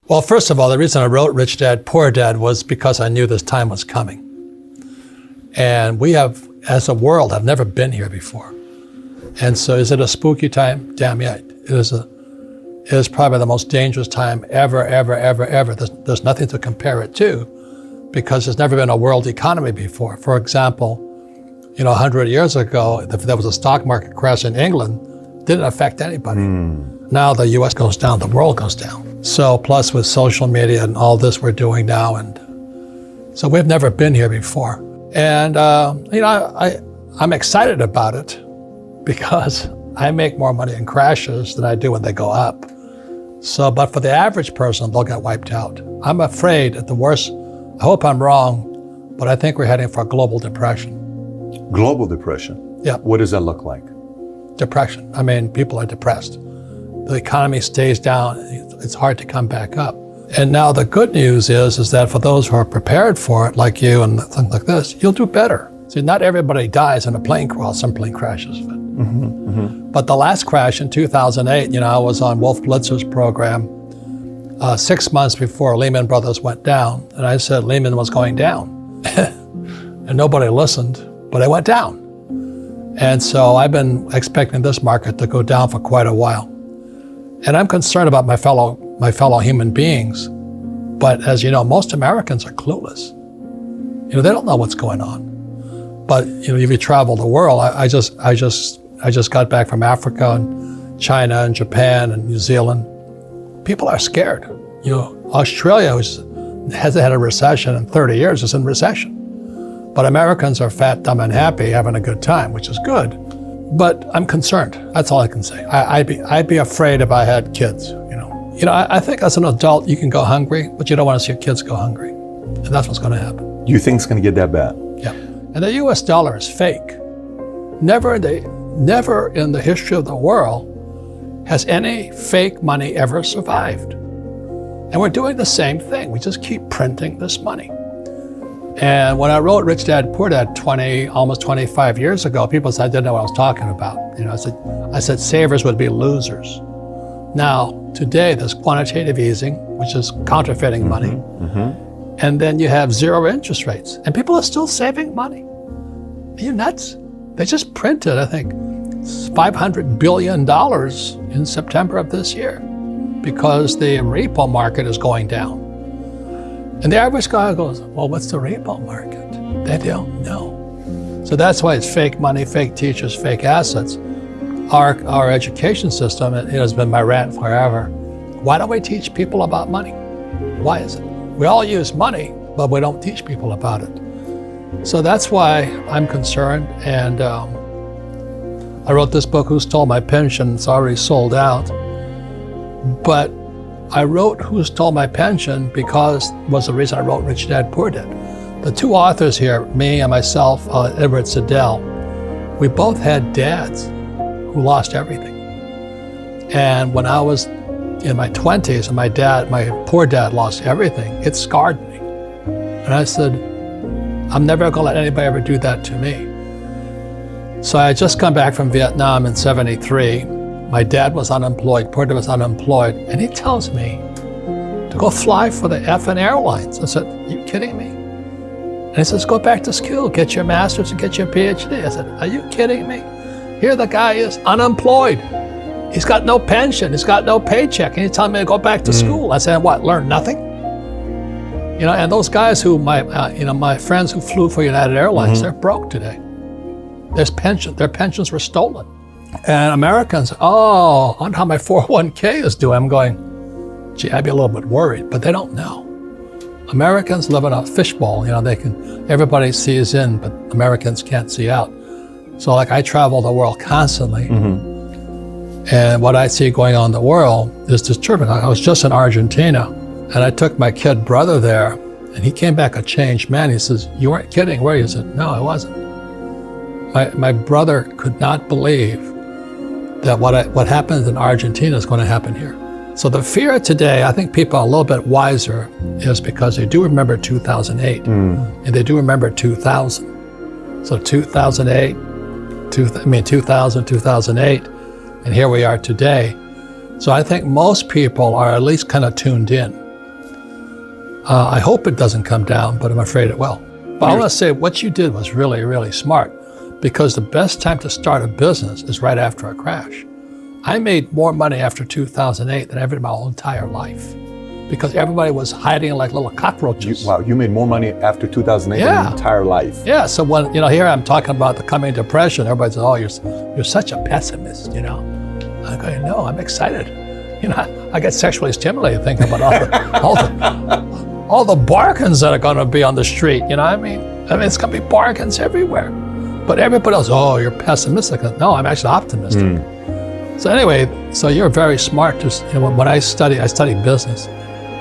Well, first of all, the reason I wrote Rich Dad, Poor Dad was because I knew this time was coming. And we have, as a world, have never been here before. And so is it a spooky time? Damn yeah. It is probably the most dangerous time ever. There's nothing to compare it to because there's never been a world economy before. For example, 100 years ago, if there was a stock market crash in England, it didn't affect anybody. Now the US goes down, the world goes down. So plus with social media and all this we're doing now, and so we've never been here before. And I'm excited about it because I make more money in crashes than I do when they go up. So, but for the average person, they'll get wiped out. I'm afraid at the worst, I hope I'm wrong, but I think we're heading for a global depression. Global depression? Yeah. What does that look like? Depression. I mean, people are depressed. The economy stays down, it's hard to come back up. And now the good news is that for those who are prepared for it, like you and things like this, you'll do better. See, not everybody dies in a plane crash, some plane crashes. But the last crash in 2008, I was on Wolf Blitzer's program 6 months before Lehman Brothers went down. And I said Lehman was going down. And nobody listened, but it went down. And so I've been expecting this market to go down for quite a while. And I'm concerned about my fellow human beings. But as you know, most Americans are clueless. They don't know what's going on. But if you travel the world, I just got back from Africa and China and Japan and New Zealand. People are scared. Australia, which hasn't had a recession in 30 years, is in recession. But Americans are fat, dumb, and happy, having a good time, which is good. But I'm concerned. That's all I can say. I'd be afraid if I had kids. I think as an adult you can go hungry, but you don't want to see your kids go hungry, and that's what's going to happen. You think it's going to get that bad? Yeah. And the U.S. dollar is fake. Never in the history of the world has any fake money ever survived. And we're doing the same thing. We just keep printing this money. And when I wrote Rich Dad, Poor Dad almost 25 years ago, people said I didn't know what I was talking about. I said savers would be losers. Now, today there's quantitative easing, which is counterfeiting money. And then you have zero interest rates. And people are still saving money. Are you nuts? They just printed, I think, $500 billion in September of this year because the repo market is going down. And the average guy goes, well, what's the repo market? They don't know. So that's why it's fake money, fake teachers, fake assets. Our education system, it has been my rant forever. Why don't we teach people about money? Why is it? We all use money, but we don't teach people about it. So that's why I'm concerned. And I wrote this book, Who Stole My Pension? It's already sold out. But I wrote Who Stole My Pension because it was the reason I wrote Rich Dad, Poor Dad. The two authors here, me and myself, Edward Siddell, we both had dads who lost everything. And when I was in my 20s and my poor dad lost everything, it scarred me. And I said, I'm never gonna let anybody ever do that to me. So I had just come back from Vietnam in '73. My dad was unemployed, poor dad was unemployed, and he tells me to go fly for the effing airlines. I said, are you kidding me? And he says, go back to school, get your master's and get your PhD. I said, are you kidding me? Here the guy is unemployed. He's got no pension, he's got no paycheck, and he's telling me to go back to school. I said, what, learn nothing? And those guys who, my friends who flew for United Airlines, they're broke today. Their pensions were stolen. And Americans, I wonder how my 401k is doing. I'm going, gee, I'd be a little bit worried, but they don't know. Americans live in a fishbowl, everybody sees in, but Americans can't see out. So I travel the world constantly. And what I see going on in the world is disturbing. I was just in Argentina and I took my kid brother there and he came back a changed man. He says, you weren't kidding, were you? I said, no, I wasn't. My brother could not believe that what happened in Argentina is going to happen here. So the fear today, I think people are a little bit wiser, is because they do remember 2008 and they do remember 2000. So 2008, 2000, 2008, and here we are today. So I think most people are at least kind of tuned in. I hope it doesn't come down, but I'm afraid it will. But I want to say what you did was really, really smart, because the best time to start a business is right after a crash. I made more money after 2008 than ever in my whole entire life, because everybody was hiding like little cockroaches. Wow, you made more money after 2008 than your entire life. Yeah, so when, here I'm talking about the coming depression, everybody says, oh, you're such a pessimist, I go, no, I'm excited. I get sexually stimulated thinking about all the bargains that are going to be on the street, I mean, it's going to be bargains everywhere. But everybody else, oh, you're pessimistic. No, I'm actually optimistic. So anyway, so you're very smart. When I study business.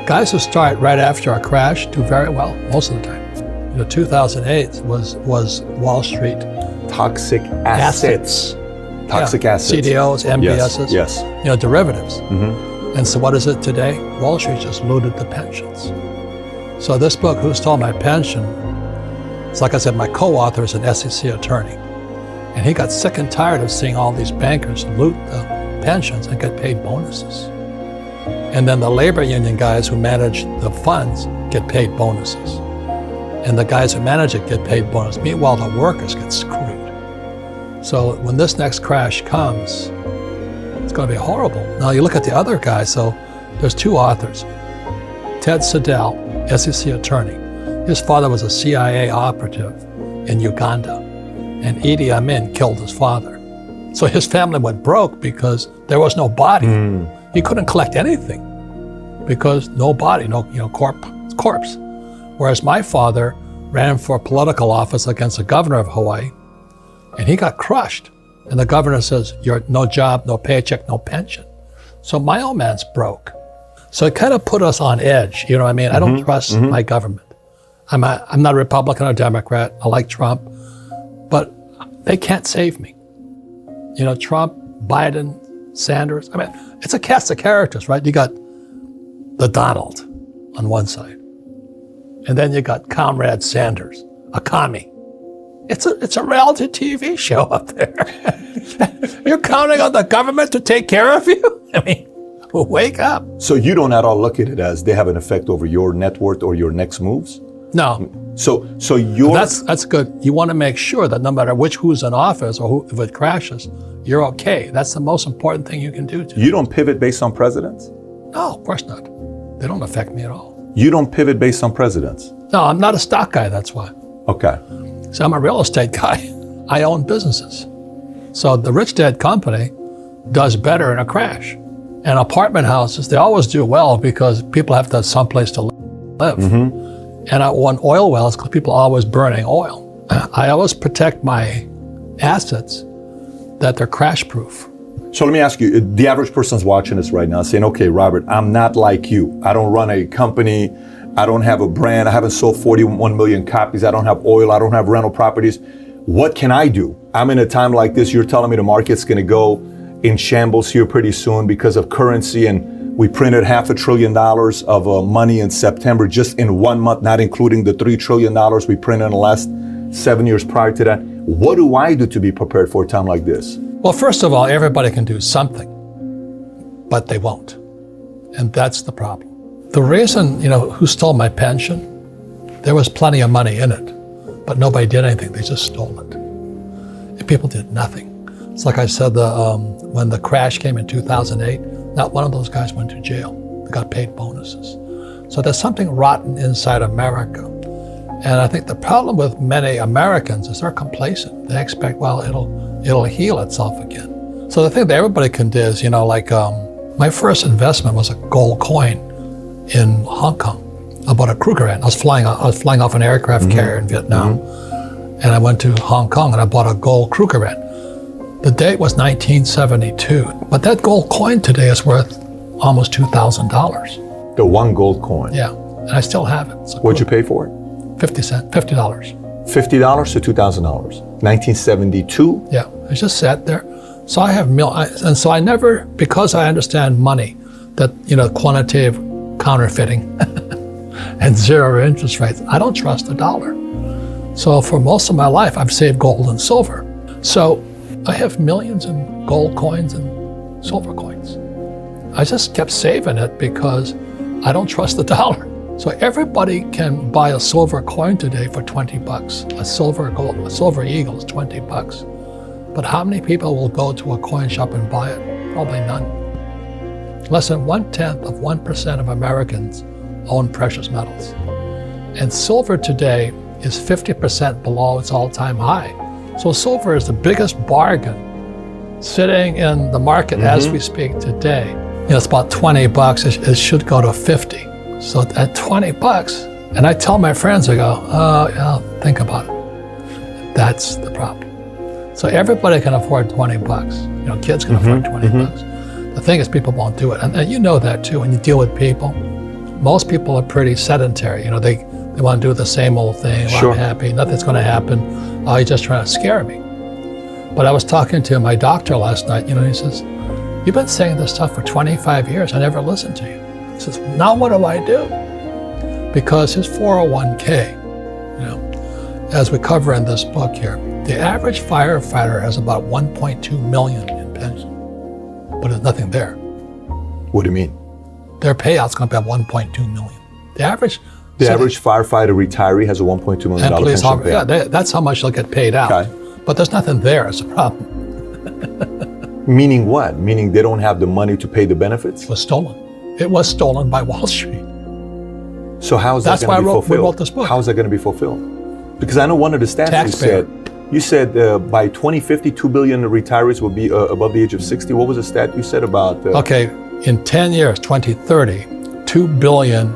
Guys who start right after a crash do very well most of the time. 2008 was Wall Street. Toxic assets. Toxic assets. CDOs, MBSs. Yes. Derivatives. And so what is it today? Wall Street just looted the pensions. So this book, Who Stole My Pension? It's like I said, my co-author is an SEC attorney. And he got sick and tired of seeing all these bankers loot the pensions and get paid bonuses. And then the labor union guys who manage the funds get paid bonuses. And the guys who manage it get paid bonuses. Meanwhile, the workers get screwed. So when this next crash comes, it's going to be horrible. Now you look at the other guys. So there's two authors. Ted Siddell, SEC attorney. His father was a CIA operative in Uganda, and Idi Amin killed his father. So his family went broke because there was no body. He couldn't collect anything because no body, corpse. Whereas my father ran for political office against the governor of Hawaii, and he got crushed. And the governor says, you're no job, no paycheck, no pension. So my old man's broke. So it kind of put us on edge. I mean? I don't trust my government. I'm not a Republican or Democrat. I like Trump, but they can't save me. Trump, Biden, Sanders. I mean, it's a cast of characters, right? You got the Donald on one side, and then you got Comrade Sanders, a commie. It's a reality TV show up there. You're counting on the government to take care of you? I mean, wake up. So you don't at all look at it as they have an effect over your net worth or your next moves? No. So you're... That's good. You want to make sure that no matter who's in office or if it crashes, you're okay. That's the most important thing you can do. You don't pivot based on presidents? No, of course not. They don't affect me at all. You don't pivot based on presidents? No, I'm not a stock guy, that's why. Okay. So I'm a real estate guy. I own businesses. So the Rich Dad Company does better in a crash. And apartment houses, they always do well because people have to have someplace to live. And I want oil wells because people are always burning oil. I always protect my assets that they're crash proof. So let me ask you, the average person's watching this right now saying, okay, Robert, I'm not like you. I don't run a company. I don't have a brand. I haven't sold 41 million copies. I don't have oil. I don't have rental properties. What can I do? I'm in a time like this. You're telling me the market's going to go in shambles here pretty soon because of currency, and we printed $500 billion of money in September just in 1 month, not including the $3 trillion we printed in the last 7 years prior to that. What do I do to be prepared for a time like this? Well, first of all, everybody can do something, but they won't. And that's the problem. The reason, who stole my pension, there was plenty of money in it, but nobody did anything. They just stole it. And people did nothing. It's like I said, when the crash came in 2008, not one of those guys went to jail. They got paid bonuses. So there's something rotten inside America. And I think the problem with many Americans is they're complacent. They expect, well, it'll heal itself again. So the thing that everybody can do is, my first investment was a gold coin in Hong Kong. I bought a Krugerrand. I was flying off an aircraft carrier in Vietnam. And I went to Hong Kong and I bought a gold Krugerrand. The date was 1972, but that gold coin today is worth almost $2,000. The one gold coin? Yeah, and I still have it. What'd you pay for it? $50. $50 to $2,000. 1972? Yeah, it just sat there. So I have and so I never, because I understand money, that quantitative counterfeiting and zero interest rates, I don't trust the dollar. So for most of my life, I've saved gold and silver. So I have millions in gold coins and silver coins. I just kept saving it because I don't trust the dollar. So everybody can buy a silver coin today for $20. A silver eagle is $20. But how many people will go to a coin shop and buy it? Probably none. Less than 1/10% of Americans own precious metals. And silver today is 50% below its all-time high. So silver is the biggest bargain sitting in the market as we speak today. It's about $20. It should go to 50. So at $20, and I tell my friends, I go, yeah, think about it. That's the problem. So everybody can afford $20. Kids can afford $20. The thing is, people won't do it, and you know that too. When you deal with people, most people are pretty sedentary. They want to do the same old thing. Well, I'm happy. Nothing's going to happen. Oh, you're just trying to scare me. But I was talking to my doctor last night. He says, "You've been saying this stuff for 25 years. I never listened to you." He says, "Now what do I do?" Because his 401k, as we cover in this book here, the average firefighter has about 1.2 million in pension, but there's nothing there. What do you mean? Their payout's going to be at 1.2 million. The average firefighter retiree has a $1.2 million pension payout. Yeah, that's how much they'll get paid out. Okay. But there's nothing there. It's a problem. Meaning what? Meaning they don't have the money to pay the benefits? It was stolen. It was stolen by Wall Street. So how is that going to be fulfilled? We wrote this book. How is that going to be fulfilled? Because I know one of the stats you said by 2050, 2 billion retirees will be above the age of 60. What was the stat you said about? Okay, in 10 years, 2030, 2 billion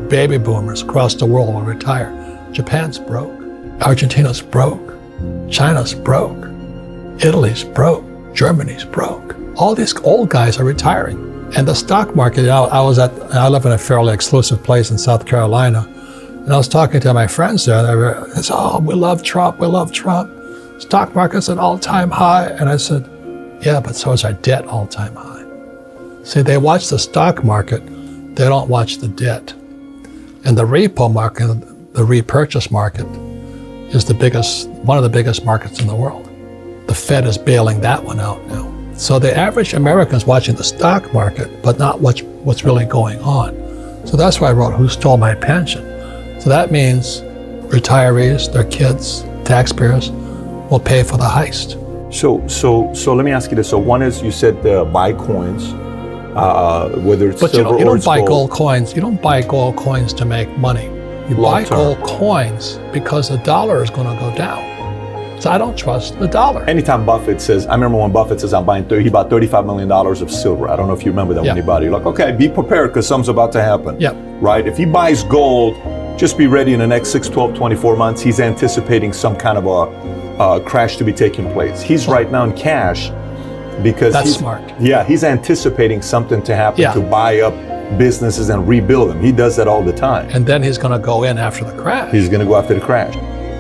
baby boomers across the world will retire. Japan's broke. Argentina's broke. China's broke. Italy's broke. Germany's broke. All these old guys are retiring. And the stock market, I live in a fairly exclusive place in South Carolina, and I was talking to my friends there, and they said, "Oh, we love Trump, we love Trump. Stock market's an all-time high." And I said, "Yeah, but so is our debt all-time high." See, they watch the stock market, they don't watch the debt. And the repo market, the repurchase market, is one of the biggest markets in the world. The Fed is bailing that one out now. So the average American is watching the stock market, but not what's really going on. So that's why I wrote Who Stole My Pension? So that means retirees, their kids, taxpayers will pay for the heist. So let me ask you this. So one is, you said buy coins, whether it's silver or But you don't buy gold. gold coins. You don't buy gold coins to make money. You buy gold coins because the dollar is going to go down. So I don't trust the dollar. Anytime Buffett says, I remember when Buffett says, he bought $35 million of silver. I don't know if you remember that when he bought it. You're like, okay, be prepared because something's about to happen. Yep. Right? If he buys gold, just be ready in the next 6, 12, 24 months. He's anticipating some kind of a crash to be taking place. He's right now in cash because That's smart. Yeah, he's anticipating something to happen to buy up businesses and rebuild them. He does that all the time. And then he's going to go in after the crash. He's going to go after the crash.